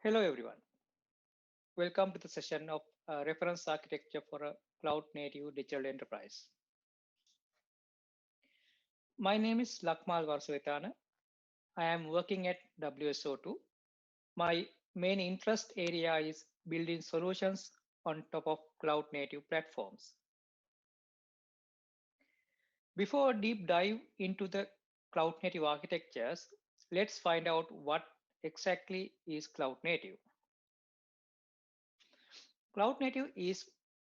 Hello everyone. Welcome to the session of Reference Architecture for a Cloud Native Digital Enterprise. My name is Lakmal Varsavetana. I am working at WSO2. My main interest area is building solutions on top of cloud native platforms. Before deep dive into the cloud native architectures, let's find out what exactly is cloud native. Cloud native is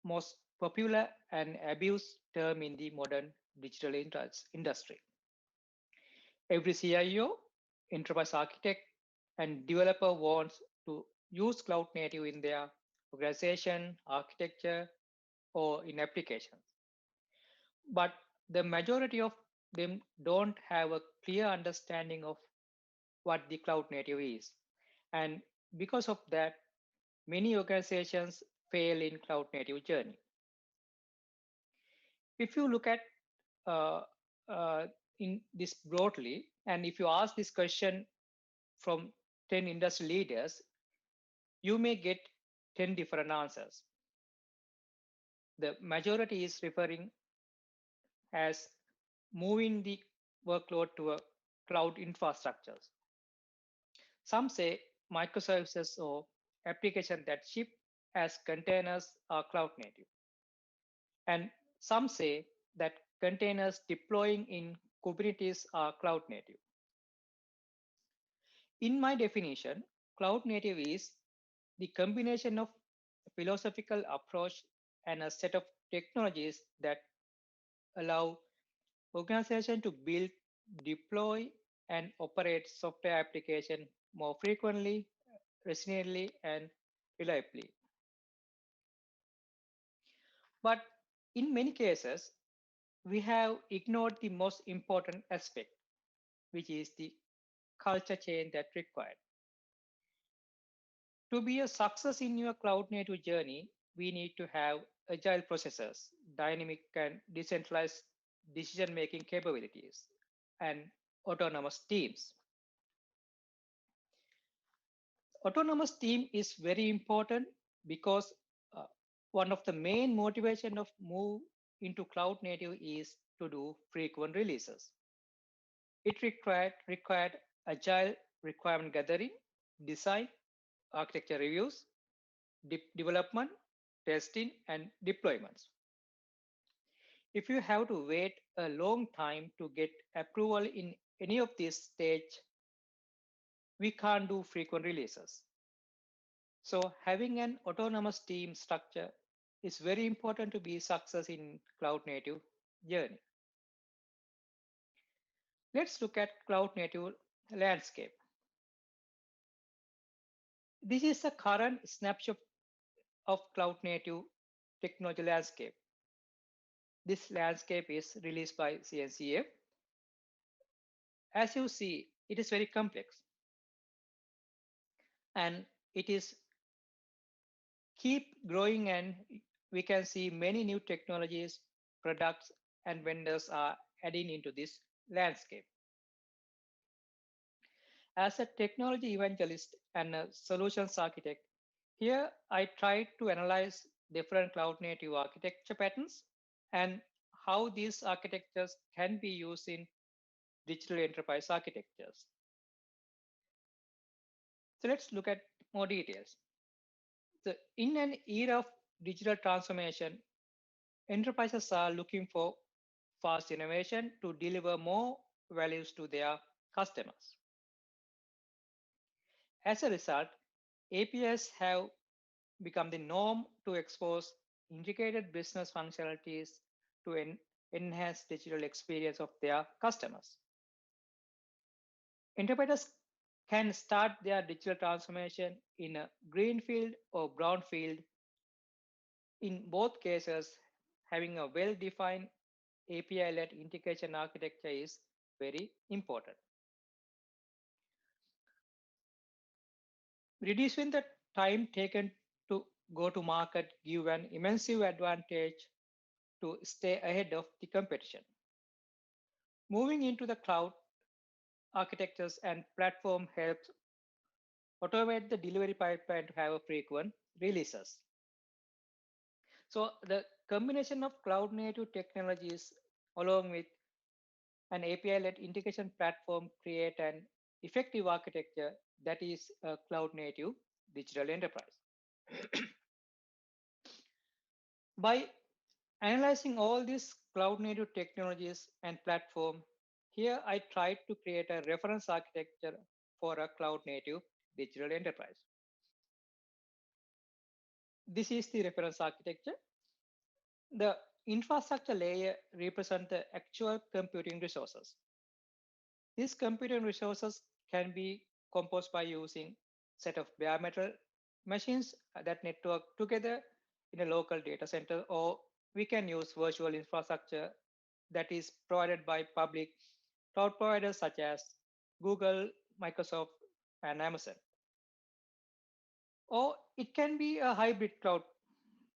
most popular and abused term in the modern digital industry. Every CIO, enterprise architect, and developer wants to use cloud native in their organization, architecture, or in applications. But the majority of them don't have a clear understanding of what the cloud native is. And because of that, many organizations fail in cloud native journey. If you look at uh, uh, in this broadly, and if you ask this question from 10 industry leaders, you may get 10 different answers. The majority is referring as moving the workload to a cloud infrastructures. Some say microservices or applications that ship as containers are cloud native. And some say that containers deploying in Kubernetes are cloud native. In my definition, cloud native is the combination of philosophical approach and a set of technologies that allow organizations to build, deploy, and operate software application more frequently, resiliently, and reliably. But in many cases, we have ignored the most important aspect, which is the culture change that required. To be a success in your cloud native journey, we need to have agile processes, dynamic and decentralized decision making capabilities, and autonomous teams. Autonomous team is very important because uh, one of the main motivation of move into cloud native is to do frequent releases. It required agile requirement gathering, design, architecture reviews, development, testing, and deployments. If you have to wait a long time to get approval in any of these stage, we can't do frequent releases. So having an autonomous team structure is very important to be success in cloud native journey. Let's look at cloud native landscape. This is the current snapshot of cloud native technology landscape. This landscape is released by CNCF. As you see, it is very complex and it is keep growing, and we can see many new technologies, products, and vendors are adding into this landscape. As a technology evangelist and a solutions architect, here I tried to analyze different cloud native architecture patterns and how these architectures can be used in digital enterprise architectures. So let's look at more details. So in an era of digital transformation, enterprises are looking for fast innovation to deliver more values to their customers. As a result, APIs have become the norm to expose integrated business functionalities to enhance digital experience of their customers. Enterprises can start their digital transformation in a greenfield or brownfield. In both cases, having a well-defined API-led integration architecture is very important. Reducing the time taken to go to market give an immense advantage to stay ahead of the competition. Moving into the cloud architectures and platform helps automate the delivery pipeline to have a frequent releases. So the combination of cloud native technologies along with an API-led integration platform create an effective architecture that is a cloud native digital enterprise. By analyzing all these cloud native technologies and platform, here I tried to create a reference architecture for a cloud native digital enterprise. This is the reference architecture. The infrastructure layer represents the actual computing resources. These computing resources can be composed by using set of bare metal machines that network together in a local data center, or we can use virtual infrastructure that is provided by public cloud providers such as Google, Microsoft, and Amazon. Or it can be a hybrid cloud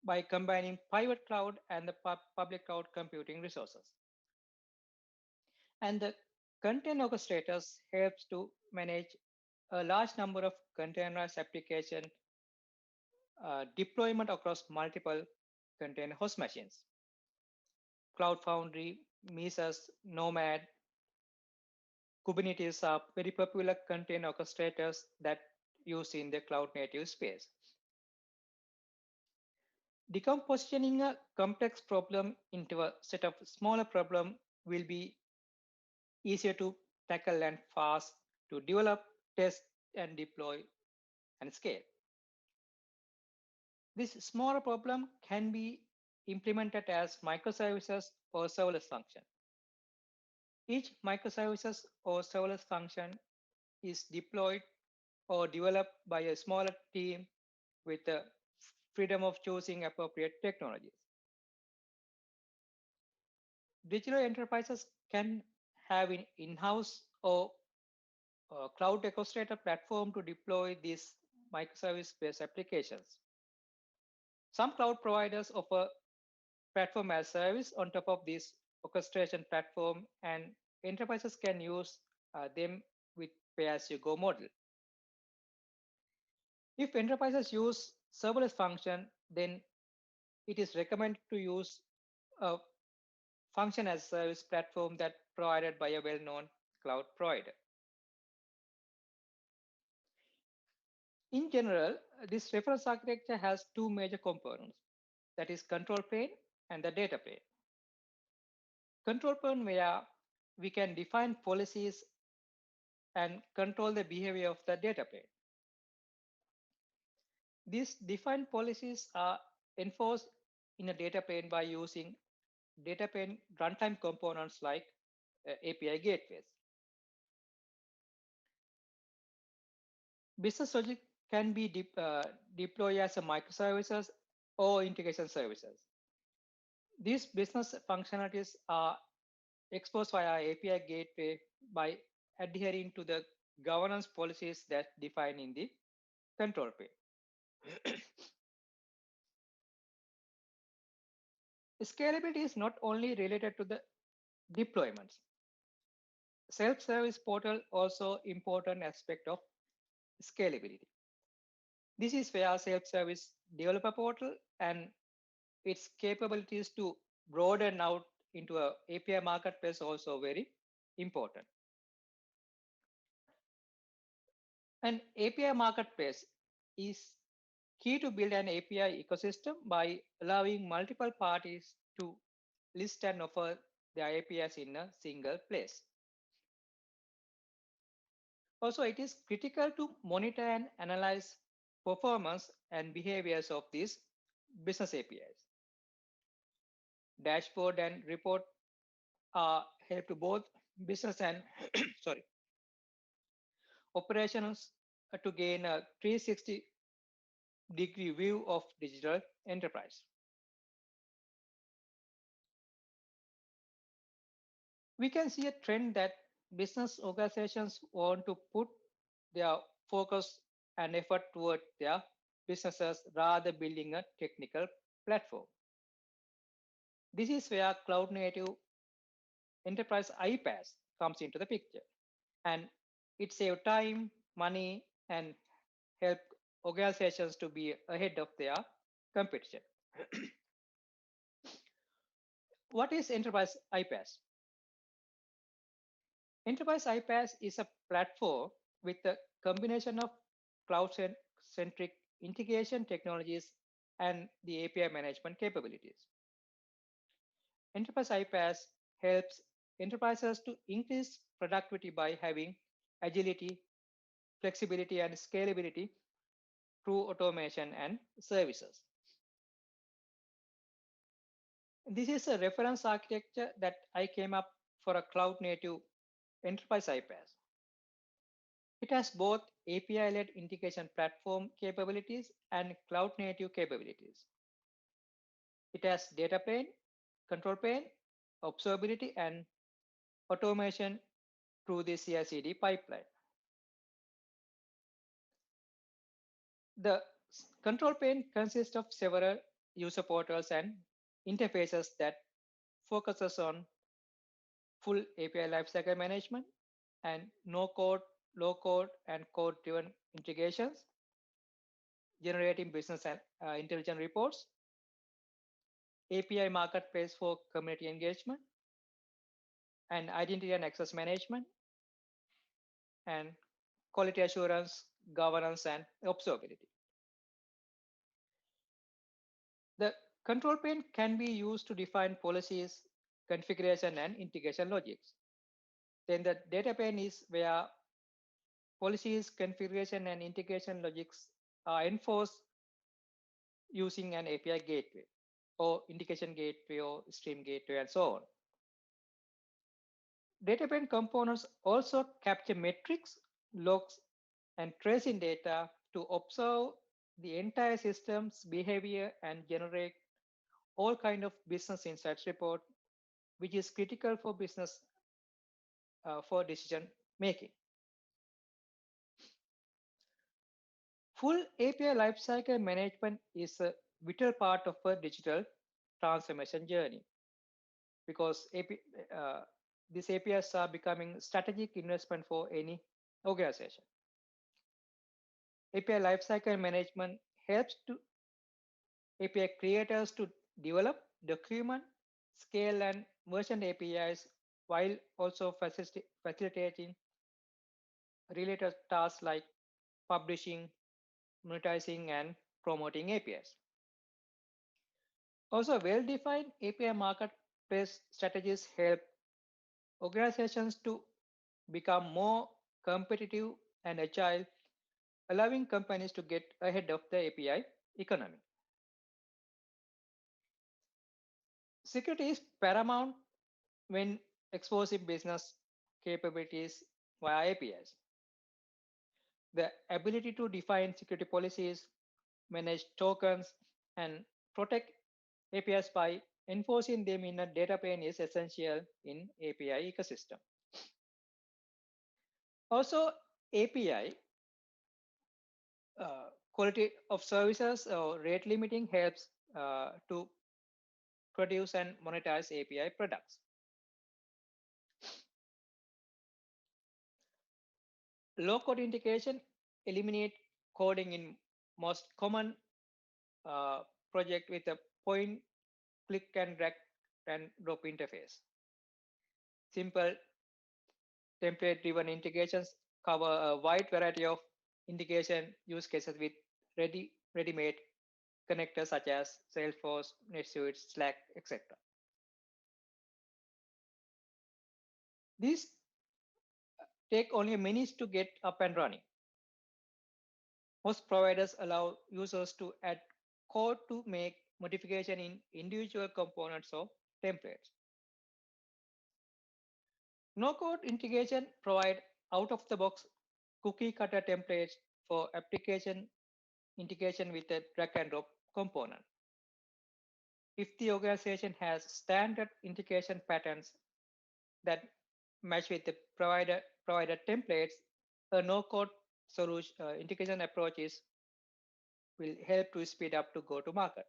by combining private cloud and the public cloud computing resources. And the container orchestrators helps to manage a large number of containerized application deployment across multiple container host machines. Cloud Foundry, Mesos, Nomad, Kubernetes are very popular container orchestrators that use in the cloud native space. Decompositioning a complex problem into a set of smaller problem will be easier to tackle and fast to develop, test, and deploy and scale. This smaller problem can be implemented as microservices or serverless function. Each microservices or serverless function is deployed or developed by a smaller team with the freedom of choosing appropriate technologies. Digital enterprises can have an in-house or cloud orchestrator platform to deploy these microservice-based applications. Some cloud providers offer platform as service on top of this orchestration platform, and enterprises can use them with pay-as-you-go model. If enterprises use serverless function, then it is recommended to use a function as a service platform that provided by a well-known cloud provider. In general, this reference architecture has two major components, that is control plane and the data plane. Control plane where we can define policies and control the behavior of the data plane. These defined policies are enforced in a data plane by using data plane runtime components like API gateways. Business logic can be deployed as a microservices or integration services. These business functionalities are exposed via API gateway by adhering to the governance policies that define in the control plane. Scalability is not only related to the deployments. Self-service portal also important aspect of scalability. This is where self-service developer portal and its capabilities to broaden out into a API marketplace also very important. An API marketplace is key to build an API ecosystem by allowing multiple parties to list and offer their APIs in a single place. Also, it is critical to monitor and analyze performance and behaviors of these business APIs. Dashboard and report are help to both business and sorry operations to gain a 360-degree view of digital enterprise. We can see a trend that business organizations want to put their focus and effort toward their businesses rather building a technical platform. This is where cloud native enterprise iPaaS comes into the picture, and it saves time, money, and help organizations to be ahead of their competition. What is Enterprise iPaaS? Enterprise iPaaS is a platform with a combination of cloud-centric integration technologies and the API management capabilities. Enterprise iPaaS helps enterprises to increase productivity by having agility, flexibility, and scalability through automation and services. This is a reference architecture that I came up for a cloud native enterprise iPaaS. It has both API-led integration platform capabilities and cloud-native capabilities. It has data plane, control plane, observability, and automation through the CI/CD pipeline. The control plane consists of several user portals and interfaces that focuses on full API lifecycle management and no-code, low-code, and code-driven integrations, generating business and intelligent reports, API marketplace for community engagement, and identity and access management, and quality assurance, governance, and observability. The control plane can be used to define policies, configuration, and integration logics. Then the data plane is where policies, configuration, and integration logics are enforced using an API gateway or integration gateway or stream gateway and so on. Data plane components also capture metrics, logs, and tracing data to observe the entire system's behavior and generate all kind of business insights report, which is critical for business for decision making. Full API lifecycle management is a vital part of a digital transformation journey because these APIs are becoming strategic investment for any organization. API lifecycle management helps to API creators to develop, document, scale, and version APIs while also facilitating related tasks like publishing, monetizing, and promoting APIs. Also, well-defined API marketplace strategies help organizations to become more competitive and agile, allowing companies to get ahead of the API economy. Security is paramount when exposing business capabilities via APIs. The ability to define security policies, manage tokens, and protect APIs by enforcing them in a data plane is essential in API ecosystem. Also, API quality of services or rate limiting helps to produce and monetize API products. Low-code integration eliminate coding in most common project with a point, click and drag and drop interface. Simple template-driven integrations cover a wide variety of integration use cases with ready-made connectors such as Salesforce, NetSuite, Slack, etc. These take only minutes to get up and running. Most providers allow users to add code to make modification in individual components or templates. No-code integration provide out-of-the-box cookie-cutter templates for application integration with a drag-and-drop component. If the organization has standard integration patterns that match with the provider templates, a no-code solution integration approaches will help to speed up to go to market.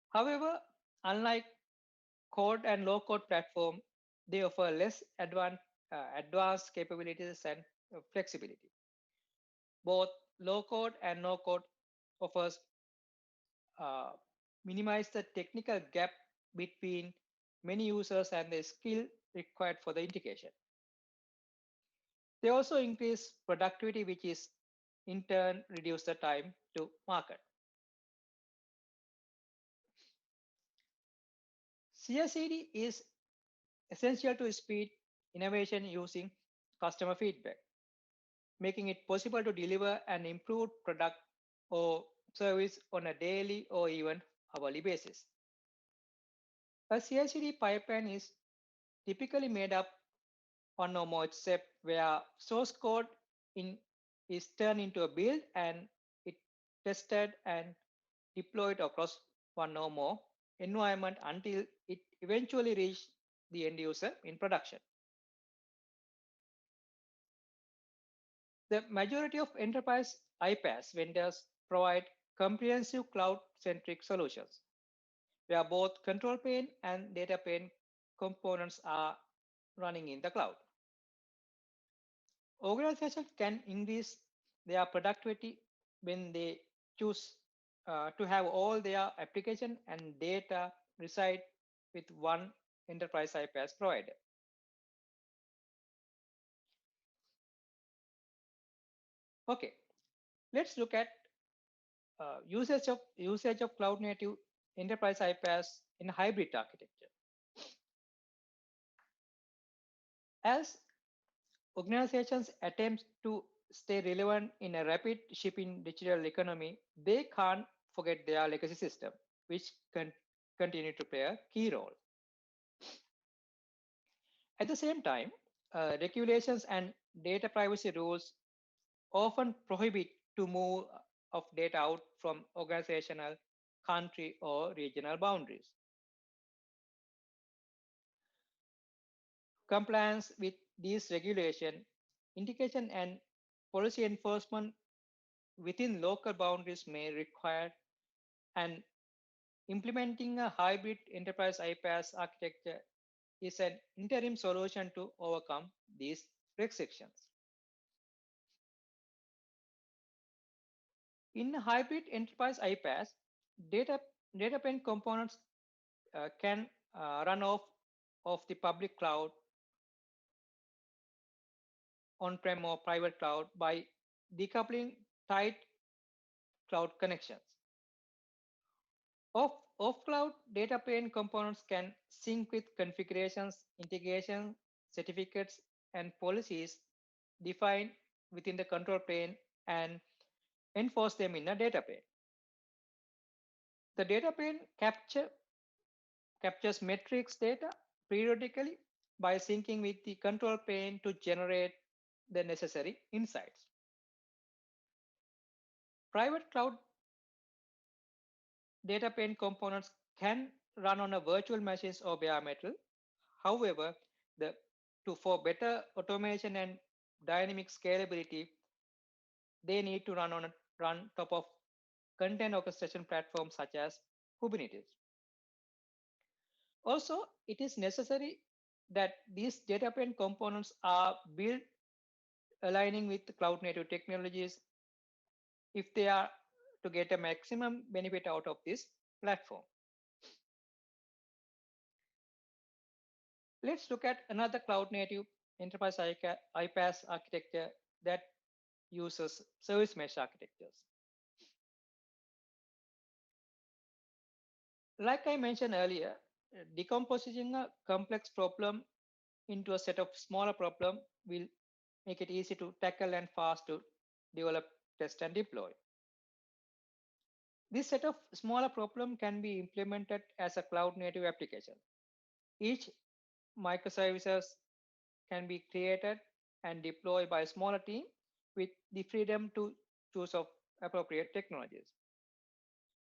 However, unlike code and low-code platform, they offer less advanced capabilities and flexibility. Both low code and no code offers uh, minimize the technical gap between many users and the skill required for the integration. They also increase productivity, which is in turn reduce the time to market. CI/CD is essential to speed innovation using customer feedback, making it possible to deliver an improved product or service on a daily or even hourly basis. A CI/CD pipeline is typically made up one or more steps where source code in, is turned into a build and it tested and deployed across one or more environment until it eventually reached the end user in production. The majority of enterprise iPaaS vendors provide comprehensive cloud-centric solutions where both control plane and data plane components are running in the cloud. Organizations can increase their productivity when they choose to have all their application and data reside with one enterprise iPaaS provider. Okay, let's look at usage of cloud native enterprise iPaaS in hybrid architecture. As organizations attempt to stay relevant in a rapid shipping digital economy, they can't forget their legacy system, which can continue to play a key role. At the same time, regulations and data privacy rules often prohibit to move of data out from organizational, country, or regional boundaries. Compliance with these regulation, indication and policy enforcement within local boundaries may require and implementing a hybrid enterprise iPaaS architecture is an interim solution to overcome these restrictions. In a hybrid enterprise iPaaS, data, data plane components can run off of the public cloud, on-prem or private cloud by decoupling tight cloud connections. Off-cloud data plane components can sync with configurations, integration, certificates, and policies defined within the control plane and enforce them in a data plane. The data plane captures metrics data periodically by syncing with the control plane to generate the necessary insights. Private cloud data plane components can run on a virtual machines or bare metal. However, for better automation and dynamic scalability, they need to run top of content orchestration platforms such as Kubernetes. Also, it is necessary that these data plane components are built aligning with cloud native technologies if they are to get a maximum benefit out of this platform. Let's look at another cloud native enterprise iPaaS architecture that uses service mesh architectures. Like I mentioned earlier, decomposing a complex problem into a set of smaller problems will make it easy to tackle and fast to develop, test, and deploy. This set of smaller problems can be implemented as a cloud native application. Each microservices can be created and deployed by a smaller team with the freedom to choose of appropriate technologies.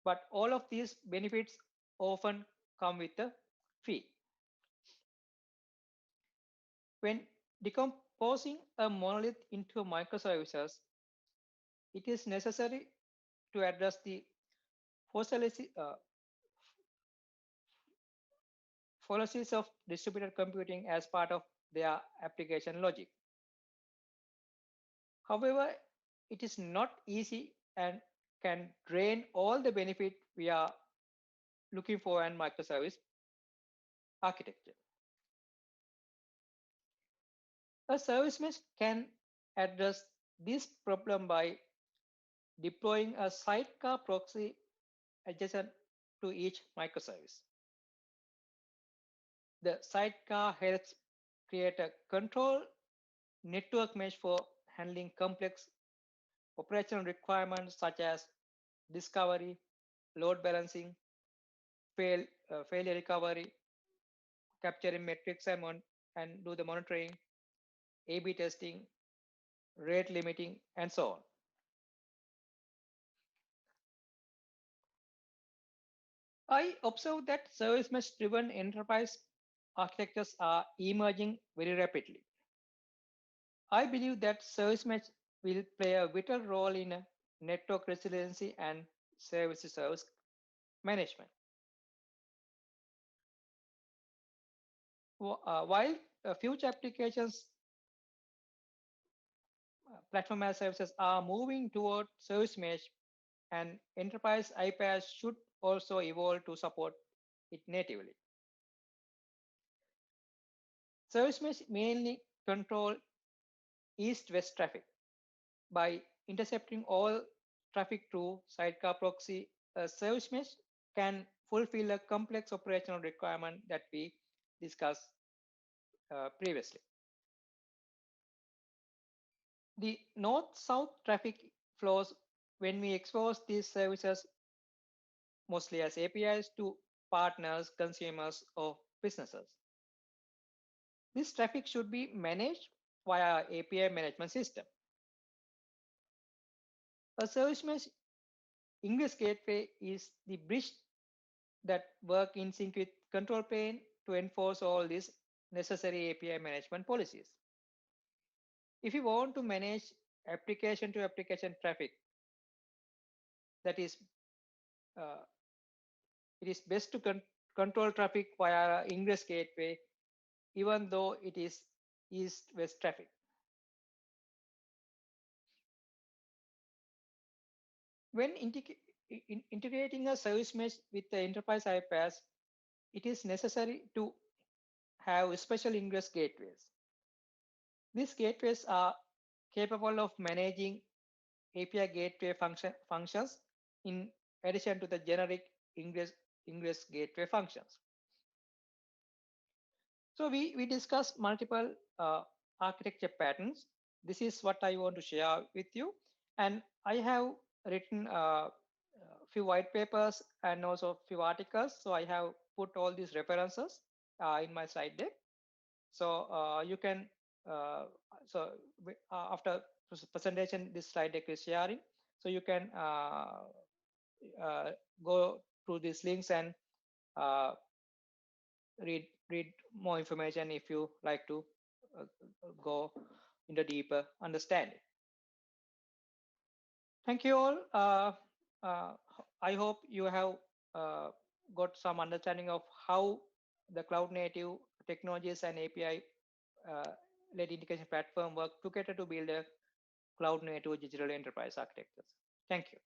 But all of these benefits often come with a fee. When decomposing a monolith into microservices, it is necessary to address the fallacies of distributed computing as part of their application logic. However, it is not easy and can drain all the benefit we are looking for in microservice architecture. A service mesh can address this problem by deploying a sidecar proxy adjacent to each microservice. The sidecar helps create a control network mesh for handling complex operational requirements such as discovery, load balancing, failure recovery, capturing metrics and do the monitoring, A/B testing, rate limiting, and so on. I observe that service mesh driven enterprise architectures are emerging very rapidly. I believe that service mesh will play a vital role in network resiliency and service management. While future applications, platform as services are moving toward service mesh, and enterprise iPaaS should also evolve to support it natively. Service mesh mainly control east-west traffic. By intercepting all traffic through sidecar proxy, a service mesh can fulfill a complex operational requirement that we discussed previously. The north-south traffic flows when we expose these services mostly as APIs to partners, consumers, or businesses. This traffic should be managed via API management system. A service mesh Ingress Gateway is the bridge that work in sync with control plane to enforce all these necessary API management policies. If you want to manage application to application traffic, that is, uh, it is best to control traffic via Ingress Gateway, even though it is east-west traffic. When integrating a service mesh with the enterprise iPaaS, it is necessary to have special ingress gateways. These gateways are capable of managing API gateway functions in addition to the generic ingress gateway functions. So we discussed multiple architecture patterns. This is what I want to share with you. And I have written a few white papers and also a few articles. So I have put all these references in my slide deck. So you can, after presentation, this slide deck is sharing. So you can go through these links and read more information if you like to go into deeper understanding. Thank you all. I hope you have got some understanding of how the cloud native technologies and API led integration platform work together to build a cloud native digital enterprise architectures. Thank you.